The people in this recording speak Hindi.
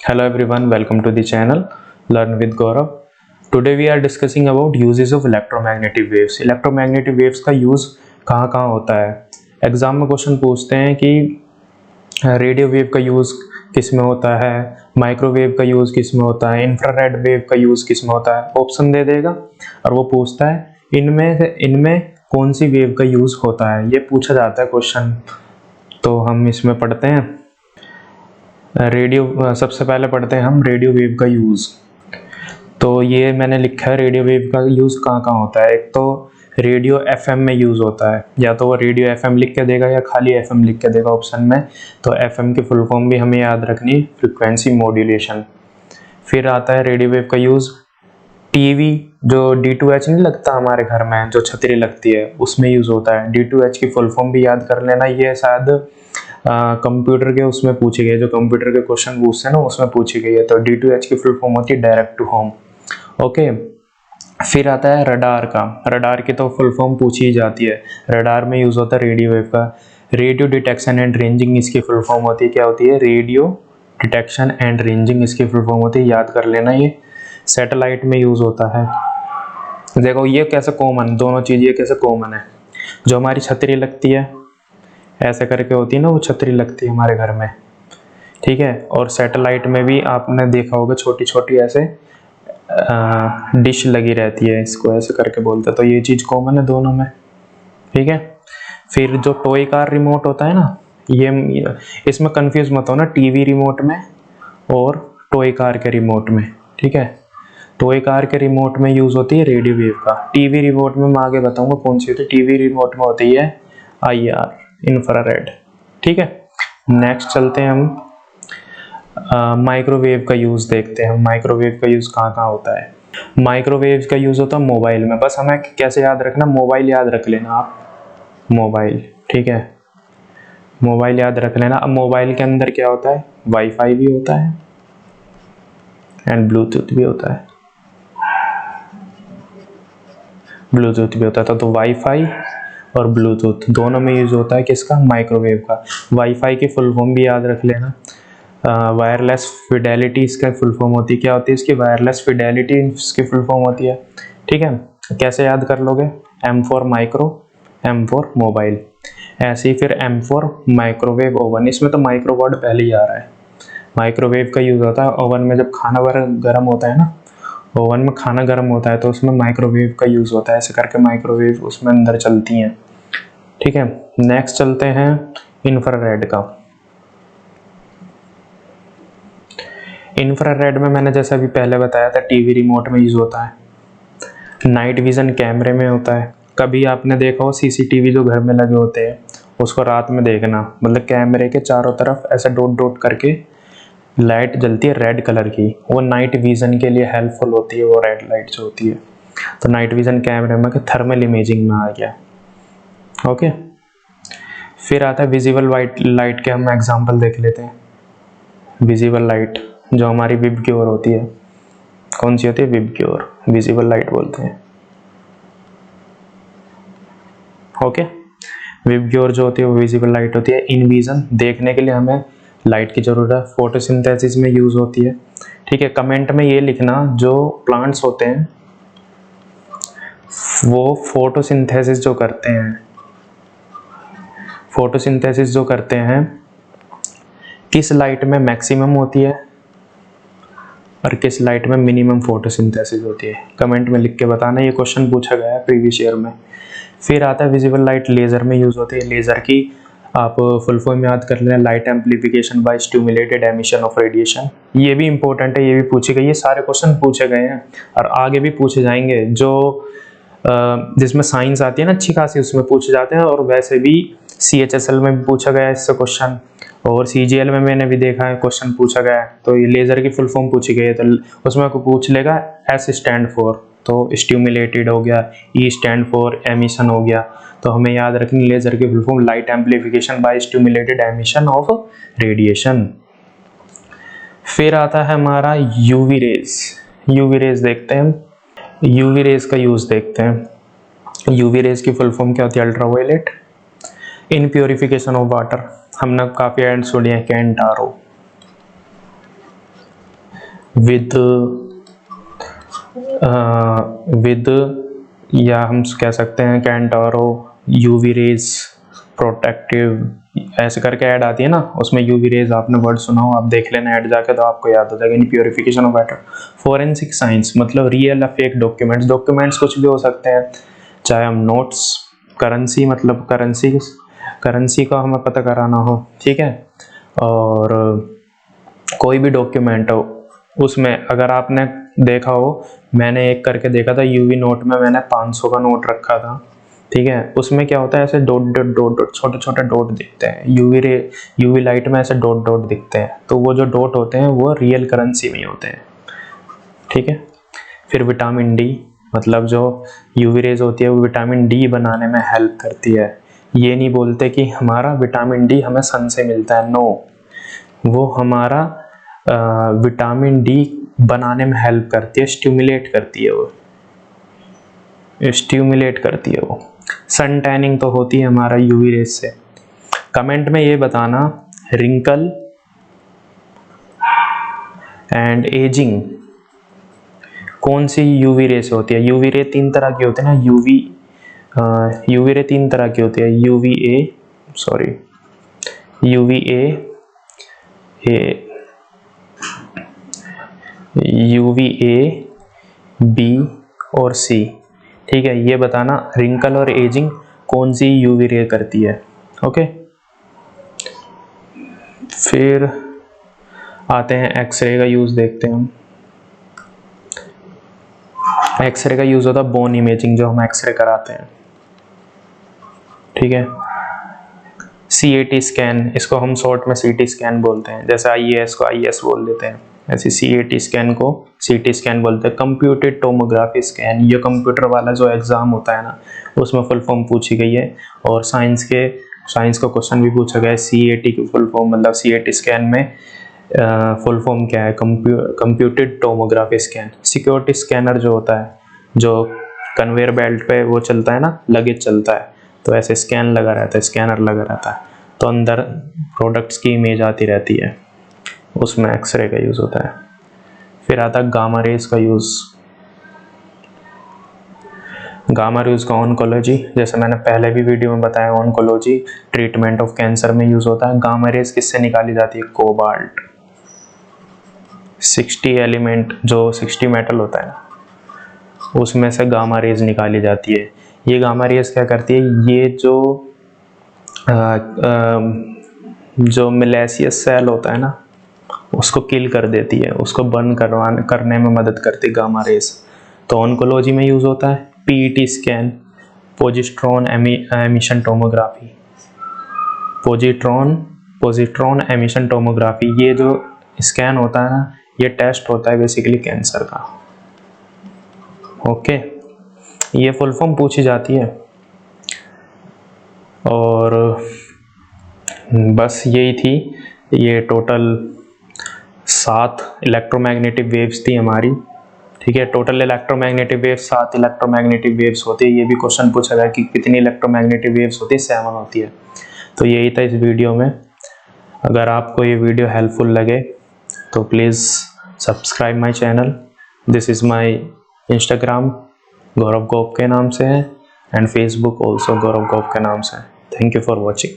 Hello everyone, welcome to the channel Learn with Gaurav. Today we are discussing about uses of electromagnetic waves. Electromagnetic waves का यूज कहाँ कहाँ होता है। एग्जाम में क्वेश्चन पूछते हैं कि रेडियो वेव का यूज किस में होता है, माइक्रोवेव का यूज किस में होता है, इंफ्रारेड वेव का यूज किस में होता है। ऑप्शन दे देगा और वो पूछता है इनमें कौन सी वेव का यूज होता है, ये पूछा जाता है क्वेश्चन। तो हम इसमें पढ़ते हैं रेडियो। सबसे पहले पढ़ते हैं हम रेडियो वेव का यूज। तो ये मैंने लिखा है रेडियो वेव का यूज कहाँ कहाँ होता है। एक तो रेडियो एफएम में यूज होता है, या तो वो रेडियो एफएम लिख के देगा या खाली एफएम लिख के देगा ऑप्शन में। तो एफएम की फुल फॉर्म भी हमें याद रखनी, फ्रिक्वेंसी मॉड्यूलेशन। फिर आता है रेडियो वेव का यूज टीवी, जो D2H नहीं लगता हमारे घर में, जो छतरी लगती है उसमें यूज होता है। D2H की फुल फॉर्म भी याद कर लेना, ये शायद कंप्यूटर के उसमें पूछी गई, जो कंप्यूटर के क्वेश्चन पूछते हैं ना उसमें पूछी गई है। तो D2H की फुल फॉर्म होती है डायरेक्ट टू होम। ओके, फिर आता है रडार का। रडार की तो फुल फॉर्म पूछी ही जाती है। रडार में यूज होता है रेडियो वेव का। रेडियो डिटेक्शन एंड रेंजिंग इसकी फुल फॉर्म होती है, क्या होती है? रेडियो डिटेक्शन एंड रेंजिंग इसकी फुल फॉर्म होती है, याद कर लेना। ये सैटेलाइट में यूज होता है। देखो ये कैसे कॉमन, दोनों चीज ये कैसे कॉमन है। जो हमारी छतरी लगती है ऐसे करके होती है ना, वो छतरी लगती है हमारे घर में, ठीक है। और सैटेलाइट में भी आपने देखा होगा छोटी छोटी ऐसे डिश लगी रहती है, इसको ऐसे करके बोलते हैं। तो ये चीज कॉमन है दोनों में, ठीक है। फिर जो टॉय कार रिमोट होता है ना, ये इसमें कंफ्यूज मत हो ना टीवी रिमोट में और टॉय कार के रिमोट में, ठीक है। टॉय कार के रिमोट में यूज होती है रेडियो वेव का। टीवी रिमोट में मैं आगे बताऊंगा कौन सी होती है। टीवी रिमोट में होती है IR, इंफ्रारेड, ठीक है। नेक्स्ट चलते हैं हम माइक्रोवेव का यूज देखते हैं। माइक्रोवेव का यूज कहाँ कहाँ होता है। माइक्रोवेव का यूज होता है मोबाइल में। बस हमें कैसे याद रखना, मोबाइल याद रख लेना आप, मोबाइल, ठीक है। मोबाइल याद रख लेना। अब मोबाइल के अंदर क्या होता है? वाईफाई भी होता है एंड ब्लूटूथ भी होता है। ब्लूटूथ भी होता था। तो वाईफाई और ब्लूटूथ दोनों में यूज होता है किसका? माइक्रोवेव का। वाईफाई की फुल फॉर्म भी याद रख लेना, वायरलेस फिडेलिटी इसका फुल फॉर्म होती है। क्या होती है इसकी? वायरलेस फिडेलिटी इसकी फुल फॉर्म होती है, ठीक है। कैसे याद कर लोगे? M for micro, M for mobile. ऐसे ही फिर M फॉर माइक्रोवेव ओवन। इसमें तो माइक्रो वर्ड पहले ही आ रहा है। माइक्रोवेव का यूज होता है ओवन में, जब खाना गर्म होता है ना, ओवन में खाना गर्म होता है तो उसमें माइक्रोवेव का यूज होता है। ऐसे करके माइक्रोवेव उसमें अंदर चलती हैं, ठीक है। नेक्स्ट चलते हैं इंफ्रारेड का। इंफ्रारेड में मैंने जैसा अभी पहले बताया था टीवी रिमोट में यूज होता है, नाइट विजन कैमरे में होता है। कभी आपने देखा हो CCTV जो घर में लगे होते हैं, उसको रात में देखना, मतलब कैमरे के चारों तरफ ऐसा डॉट डॉट करके लाइट जलती है रेड कलर की, वो नाइट विजन के लिए हेल्पफुल होती है, वो रेड लाइट जो होती है। तो नाइट विजन कैमरे में थर्मल इमेजिंग में आ गया, ओके। फिर आता है विजिबल लाइट के, हम एग्जांपल देख लेते हैं। विजिबल लाइट जो हमारी विब की ओर होती है, कौन सी होती है? विब की ओर विजिबल लाइट बोलते हैं, ओके। विब की ओर जो होती है वो विजिबल लाइट होती है। इन विजन देखने के लिए हमें लाइट की जरूरत है। फोटोसिंथेसिस में यूज होती है, ठीक है। कमेंट में ये लिखना जो प्लांट्स होते हैं वो फोटोसिंथेसिस जो करते हैं, फोटोसिंथेसिस जो करते हैं किस लाइट में मैक्सिमम होती है और किस लाइट में मिनिमम फोटोसिंथेसिस होती है, कमेंट में लिख के बताना। ये क्वेश्चन पूछा गया है प्रीवियस ईयर में। फिर आता है विजिबल लाइट लेजर में यूज होती है। लेजर की आप फुल फॉर्म याद कर लेना, light amplification by stimulated emission of radiation. ये भी इंपॉर्टेंट है, ये भी पूछी गई है। सारे क्वेश्चन पूछे गए हैं और आगे भी पूछे जाएंगे। जो जिसमें साइंस आती है ना अच्छी खासी, उसमें पूछे जाते हैं। और वैसे भी CHSL में भी पूछा गया है इससे क्वेश्चन, और CGL में मैंने भी देखा है क्वेश्चन पूछा गया है। तो ये लेजर की फुल फॉर्म पूछी गई है, तो उसमें को पूछ लेगा S स्टैंड फॉर, तो स्टिमुलेटेड हो गया, E स्टैंड फॉर एमिशन हो गया। तो हमें याद रखनी लेजर की full form light amplification by stimulated emission of radiation. फिर आता है हमारा UV रेज। UV रेज देखते हैं, UV रेज का यूज देखते हैं। UV रेज की फुल फॉर्म क्या होती है? Ultraviolet in purification of water. हमने काफी एंड सुनी है, कैंट RO। विद या हम कह सकते हैं कैंटारो यूवी रेज प्रोटेक्टिव ऐसे करके ऐड आती है ना, उसमें यूवी रेज आपने वर्ड सुना हो, आप देख लेना ऐड जाके तो आपको याद हो जाएगा। In purification of water. Forensic science मतलब रियल या फेक डॉक्यूमेंट्स, डॉक्यूमेंट्स कुछ भी हो सकते हैं, चाहे हम नोट्स, करेंसी मतलब करेंसी का हमें पता कराना हो, ठीक है, और कोई भी डॉक्यूमेंट हो उसमें अगर आपने देखा हो, मैंने एक करके देखा था यूवी नोट में, मैंने 500 का नोट रखा था, ठीक है, उसमें क्या होता है ऐसे डॉट डॉट डॉट डॉट छोटे छोटे डॉट दिखते हैं, यूवी लाइट में ऐसे डॉट डॉट दिखते हैं, तो वो जो डॉट होते हैं वो रियल करेंसी में होते हैं, ठीक है। फिर विटामिन डी मतलब जो यूवी रेज होती है वो विटामिन डी बनाने में हेल्प करती है। ये नहीं बोलते कि हमारा विटामिन डी हमें सन से मिलता है, नो, वो हमारा विटामिन डी बनाने में हेल्प करती है, स्टिमुलेट करती है, वो स्टिमुलेट करती है वो। सन टैनिंग तो होती है हमारा यूवी रेज से। कमेंट में ये बताना रिंकल एंड एजिंग कौन सी यूवी रे से होती है। यूवी रे 3 तरह की होती है ना, यूवी रे 3 तरह की होती है, यूवी ए बी और सी, ठीक है। ये बताना रिंकल और एजिंग कौन सी यूवी रे करती है, ओके। फिर आते हैं एक्सरे का यूज देखते हैं हम। एक्सरे का यूज होता है बोन इमेजिंग, जो हम एक्सरे कराते हैं, ठीक है। सीएटी स्कैन, इसको हम शॉर्ट में सीटी स्कैन बोलते हैं, जैसे आईएएस को आईएस बोल देते हैं, ऐसे सीएटी स्कैन को सीटी स्कैन बोलते हैं। कंप्यूटेड टोमोग्राफी स्कैन, ये कंप्यूटर वाला जो एग्जाम होता है ना, उसमें फुल फॉर्म पूछी गई है, और साइंस का क्वेश्चन भी पूछा गया है। सीएटी की फुल फॉर्म मतलब सीएटी स्कैन में फुल फॉर्म क्या है, computed tomography scan. Security scanner जो होता है, जो कन्वेयर बेल्ट पे वो चलता है ना, लगेज चलता है, तो ऐसे स्कैन लगा रहता है, स्कैनर लगा रहता है, तो अंदर प्रोडक्ट्स की इमेज आती रहती है, उसमें एक्सरे का यूज होता है। फिर आता है गामा रेज का यूज। गामा रेज का ऑन्कोलॉजी, जैसे मैंने पहले भी वीडियो में बताया, ऑन्कोलॉजी ट्रीटमेंट ऑफ कैंसर में यूज होता है। गामा रेज किससे निकाली जाती है, कोबाल्ट, 60 एलिमेंट जो 60 मेटल होता है ना, उसमें से गामा रेज निकाली जाती है। ये गामा रेज क्या करती है, ये जो मिलेशियस सेल होता है ना, उसको किल कर देती है, उसको बर्न करने में मदद करती है गामा रेज। तो ऑन्कोलॉजी में यूज होता है। PET scan, positron emission tomography, positron emission tomography, ये जो स्कैन होता है ना, ये टेस्ट होता है बेसिकली कैंसर का, ओके। ये फुल फॉर्म पूछी जाती है, और बस यही थी। ये टोटल 7 इलेक्ट्रोमैग्नेटिक वेव्स थी हमारी, ठीक है। Total electromagnetic waves 7 electromagnetic waves होती है। ये भी क्वेश्चन पूछा गया कि कितनी इलेक्ट्रोमैग्नेटिक वेव्स होती है, 7 होती है। तो यही था इस वीडियो में। अगर आपको ये वीडियो हेल्पफुल लगे तो please subscribe my channel. This is my Instagram Gaurav Gop के नाम से है, and Facebook also Gaurav Gop के नाम से है। Thank you for watching.